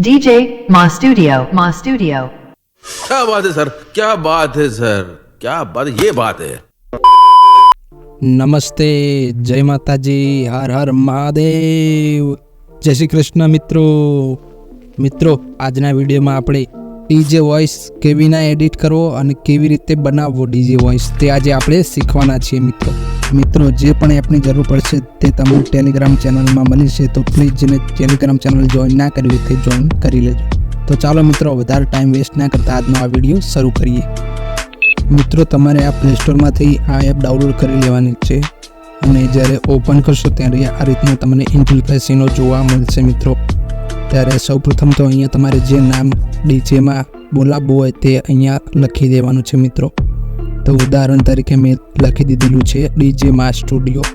DJ Maa Studiø, Maa Studiø. क्या बात है सर, क्या बात है सर, क्या बात है, ये बात है। નમસ્તે, જય માતાજી, હર હર મહાદેવ, જય શ્રી કૃષ્ણ મિત્રો આજના વિડીયોમાં આપણે ડીજે વોઇસ કેવી ના એડિટ કરવો અને કેવી રીતે બનાવવો ડીજે વોઇસ તે આજે આપણે શીખવાના છીએ મિત્રો જે પણ એપની જરૂર પડશે તે તમને ટેલિગ્રામ ચેનલમાં મળી છે, તો પ્લીઝ જેને ટેલિગ્રામ ચેનલ જોઈન ના કરી હોય તે જોઈન કરી લેજો। તો ચાલો મિત્રો વધારે ટાઈમ વેસ્ટ ના કરતા આજનો આ વિડીયો શરૂ કરીએ। મિત્રો તમારે આ પ્લે સ્ટોરમાંથી આ એપ ડાઉનલોડ કરી લેવાની છે અને જ્યારે ઓપન કરશો ત્યારે આ રીતનું તમને ઇન્ટરફેસ એનો જોવા મળશે મિત્રો। ત્યારે સૌપ્રથમ તો અહીંયા તમારે જે નામ ડીજેમાં બોલાવવું હોય તે અહીંયા લખી દેવાનું છે મિત્રો। તો ઉદાહરણ તરીકે મેં લખી દીધેલું છે ડીજે મા સ્ટુડિયો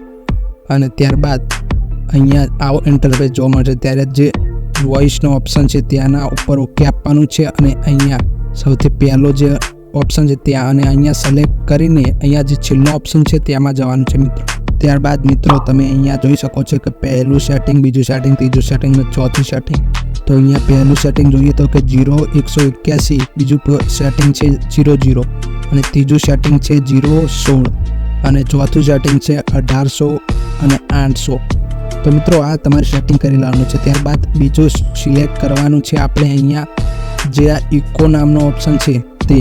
અને ત્યારબાદ અહીંયા આવો ઇન્ટરફેસ જોવા મળશે। ત્યારે જે વોઇસનો ઓપ્શન છે ત્યાંના ઉપર ઓકે આપવાનું છે અને અહીંયા સૌથી પહેલો જે ઓપ્શન છે ત્યાં અને અહીંયા સિલેક્ટ કરીને અહીંયા જે છેલ્લો ઓપ્શન છે ત્યાંમાં જવાનું છે મિત્રો। ત્યારબાદ મિત્રો તમે અહીંયા જોઈ શકો છો કે પહેલું સેટિંગ, બીજું સેટિંગ, ત્રીજું સેટિંગ અને ચોથું સેટિંગ। તો અહીંયા પહેલું સેટિંગ જોઈએ તો કે 0 181, બીજું સેટિંગ છે 00 અને ત્રીજું સેટિંગ છે 016 અને ચોથું સેટિંગ છે 1800 અને 800। તો મિત્રો આ તમારે સેટિંગ કરી લેવાનું છે। ત્યારબાદ બીજું સિલેક્ટ કરવાનું છે આપણે અહીંયા જે આ ઇકો નામનો ઓપ્શન છે તે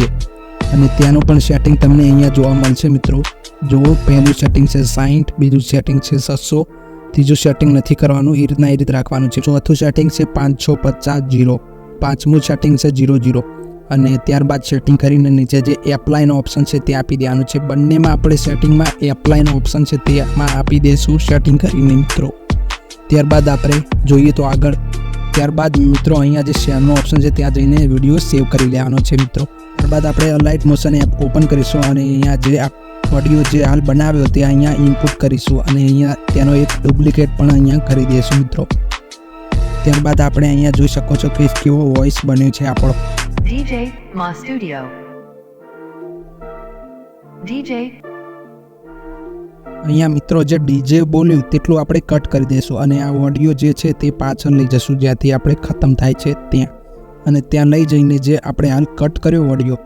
અને ત્યાંનું પણ સેટિંગ તમને અહીંયા જોવા મળશે મિત્રો। જો પહેલું સેટિંગ છે 60, બીજું સેટિંગ છે 600, ત્રીજું સેટિંગ નથી કરવાનું, એ રીતે રાખવાનું છે। ચોથું સેટિંગ છે 550, પાંચમું સેટિંગ છે 00 અને ત્યારબાદ સેટિંગ કરીને નીચે જે એપ્લાયનો ઓપ્શન છે તે આપી દેવાનું છે। બંનેમાં આપણે સેટિંગમાં એપ્લાયનો ઓપ્શન છે તેમાં આપી દઈશું સેટિંગ કરીને મિત્રો। ત્યારબાદ આપણે જોઈએ તો આગળ ત્યારબાદ મિત્રો અહીંયા જે શેરનો ઓપ્શન છે ત્યાં જઈને વિડીયો સેવ કરી લેવાનો છે મિત્રો। ત્યારબાદ આપણે અલાઇટ મોશન એપ ઓપન કરીશું અને અહીંયા જે ઓડિયો જે હાલ બનાવ્યો તે અહીંયા ઇનપુટ કરીશું અને અહીંયા તેનો એક ડુપ્લિકેટ પણ અહીંયા કરી દઈશું મિત્રો। ત્યારબાદ આપણે અહીંયા જોઈ શકો છો કે કેવો વોઇસ બન્યો છે આપણો। DJ Maa Studiø. DJ અહીંયા મિત્રો જે ડીજે બોલ્યું તેટલું આપણે કટ કરી દઈશું અને આ ઓડિયો જે છે તે પાછળ લઈ જશું જ્યાંથી આપણે ખતમ થાય છે ત્યાં અને ત્યાં લઈ જઈને જે આપણે હાલ કટ કર્યો ઓડિયો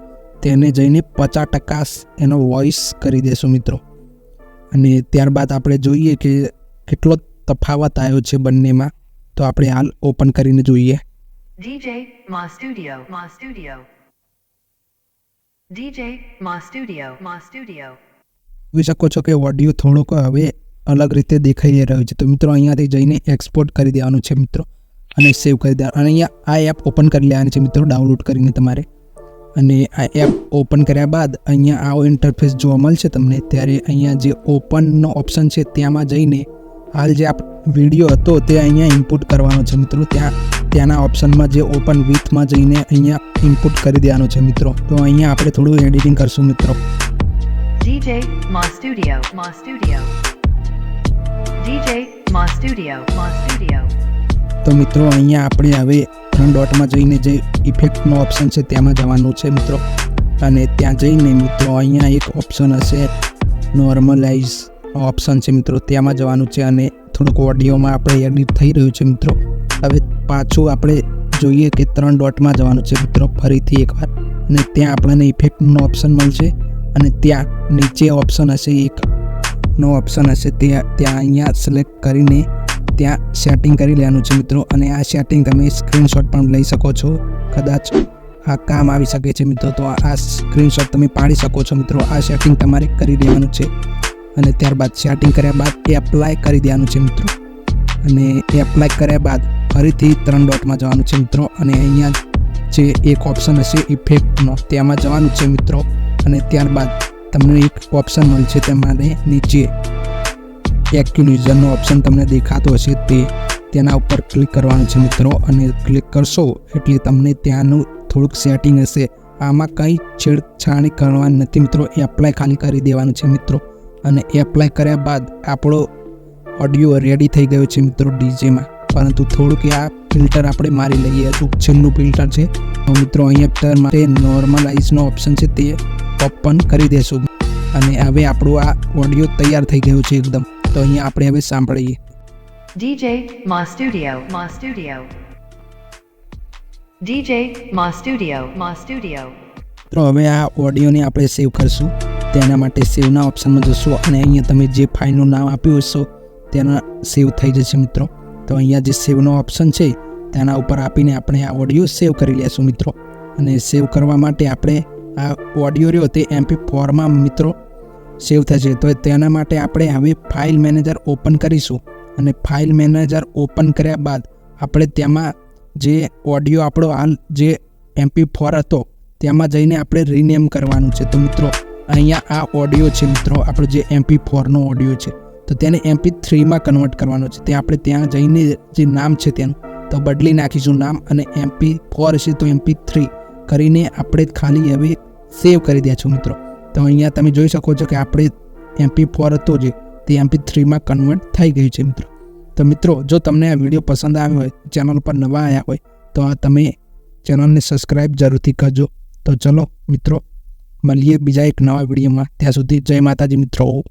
તેને જઈને 50% એનો વોઇસ કરી દેશું મિત્રો। અને ત્યારબાદ આપણે જોઈએ કે કેટલો તફાવત આવ્યો છે બંનેમાં, તો આપણે હાલ ઓપન કરીને જોઈએ। DJ Maa Studiø, Maa Studiø. DJ Maa Studiø, Maa Studiø. જોઈ શકો છો કે ઓડિયો થોડોક હવે અલગ રીતે દેખાઈ રહ્યો છે। તો મિત્રો અહીંયાથી જઈને એક્સપોર્ટ કરી દેવાનું છે મિત્રો અને સેવ કરી દેવાનું અને અહીંયા આ એપ ઓપન કરી લેવાની છે મિત્રો ડાઉનલોડ કરીને તમારે। અને આ એપ ઓપન કર્યા બાદ અહીંયા આવો ઇન્ટરફેસ જોવા મળશે તમને। ત્યારે અહીંયા જે ઓપનનો ઓપ્શન છે ત્યાંમાં જઈને હાલ જે વિડીયો હતો તે અહીંયા ઇનપુટ કરવાનો છે મિત્રો। ત્યાંના ઓપ્શનમાં જે ઓપન વિથમાં જઈને અહીંયા ઇનપુટ કરી દેવાનું છે મિત્રો। તો અહીંયા આપણે થોડું એડિટિંગ કરશું મિત્રો। DJ Maa Studiø, Maa Studiø. DJ Maa Studiø, Maa Studiø. તો મિત્રો અહીંયા આપણે હવે 3 ડોટમાં જઈને જે ઇફેક્ટનો ઓપ્શન છે તેમાં જવાનું છે મિત્રો અને ત્યાં જઈને મિત્રો અહીંયા એક ઓપ્શન હશે નોર્મલાઇઝ ઓપ્શન છે મિત્રો, તેમાં જવાનું છે અને થોડુંક ઓડિયોમાં આપણે એડિટ થઈ રહ્યું છે મિત્રો। હવે પાછું આપણે જોઈએ કે 3 ડોટમાં જવાનું છે મિત્રો ફરીથી એકવાર અને ત્યાં આપણને ઇફેક્ટનો ઓપ્શન મળશે અને ત્યાં નીચે ઓપ્શન હશે એકનો ઓપ્શન હશે ત્યાં અહીંયા સિલેક્ટ કરીને ત્યાં સેટિંગ કરી લેવાનું છે મિત્રો। અને આ સેટિંગ તમે સ્ક્રીનશોટ પણ લઈ શકો છો, કદાચ આ કામ આવી શકે છે મિત્રો। તો આ સ્ક્રીનશોટ તમે પાડી શકો છો મિત્રો। આ સેટિંગ તમારે કરી દેવાનું છે અને ત્યારબાદ સેટિંગ કર્યા બાદ એપ્લાય કરી દેવાનું છે મિત્રો અને એપ્લાય કર્યા બાદ ફરીથી 3 ડોટમાં જવાનું છે મિત્રો અને અહીંયા જે એક ઓપ્શન હશે ઇફેક્ટનો તેમાં જવાનું છે મિત્રો અને ત્યારબાદ તમને એક ઓપ્શન મળશે તમારે નીચે એક્યુરેશનનો ઓપ્શન તમને દેખાતો હશે તેના ઉપર ક્લિક કરવાનું છે મિત્રો અને ક્લિક કરશો એટલે તમને ત્યાંનું થોડુંક સેટિંગ હશે। આમાં કંઈ છેડછાણી કરવાની નથી મિત્રો, એપ્લાય ખાલી કરી દેવાનું છે મિત્રો અને એપ્લાય કર્યા બાદ આપણો ઓડિયો રેડી થઈ ગયો છે મિત્રો ડીજેમાં। પરંતુ થોડુંક આ ફિલ્ટર આપણે મારી લઈએ, હજુ છેલ્લું ફિલ્ટર છે તો મિત્રો અહીંયા ફિલ્ટર માટે નોર્મલાઇઝનો ઓપ્શન છે તે ઓપન કરી દેશું અને હવે આપણું આ ઓડિયો તૈયાર થઈ ગયો છે એકદમ। તો અહીંયા આપણે હવે સાંભળીએ। DJ Maa Studiø, Maa Studiø. DJ Maa Studio. Maa Studio. તો હવે આ ઓડિયોને આપણે સેવ કરશું. તેના માટે સેવના ઓપ્શનમાં જશો અને અહીંયા તમે જે ફાઇલનું નામ આપ્યું હશો તેના સેવ થઈ જશે મિત્રો. તો અહીંયા જે સેવનો ઓપ્શન છે તેના ઉપર આપીને આપણે આ ઓડિયો સેવ કરી લેશું મિત્રો. અને સેવ કરવા માટે આપણે આ ઓડિયો રહ્યો તે MP4માં મિત્રો સેવ થશે. તો તેના માટે આપણે હવે ફાઇલ મેનેજર ઓપન કરીશું અને ફાઇલ મેનેજર ઓપન કર્યા બાદ આપણે તેમાં જે ઓડિયો આપણો હાલ જે MP4 હતો તેમાં જઈને આપણે રીનેમ કરવાનું છે. તો મિત્રો અહીંયા આ ઓડિયો છે મિત્રો, આપણો જે MP4નો ઓડિયો છે તો તેને MP3માં કન્વર્ટ કરવાનો છે. તે આપણે ત્યાં જઈને જે નામ છે તેનું તો બદલી નાખીશું નામ, અને MP4 છે તો MP3 કરીને આપણે ખાલી હવે સેવ કરી દઈશું મિત્રો. તો અહીંયા તમે જોઈ શકો છો કે આપણે MP4 હતો જે તે MP3માં કન્વર્ટ થઈ ગયું છે મિત્રો. તો મિત્રો જો તમને આ વિડીયો પસંદ આવ્યો હોય, ચેનલ પર નવા આવ્યા હોય તો આ તમે ચેનલને સબસ્ક્રાઈબ જરૂરથી કરજો. તો ચલો મિત્રો મળીએ બીજા એક નવા વિડીયોમાં. ત્યાં સુધી જય માતાજી મિત્રો.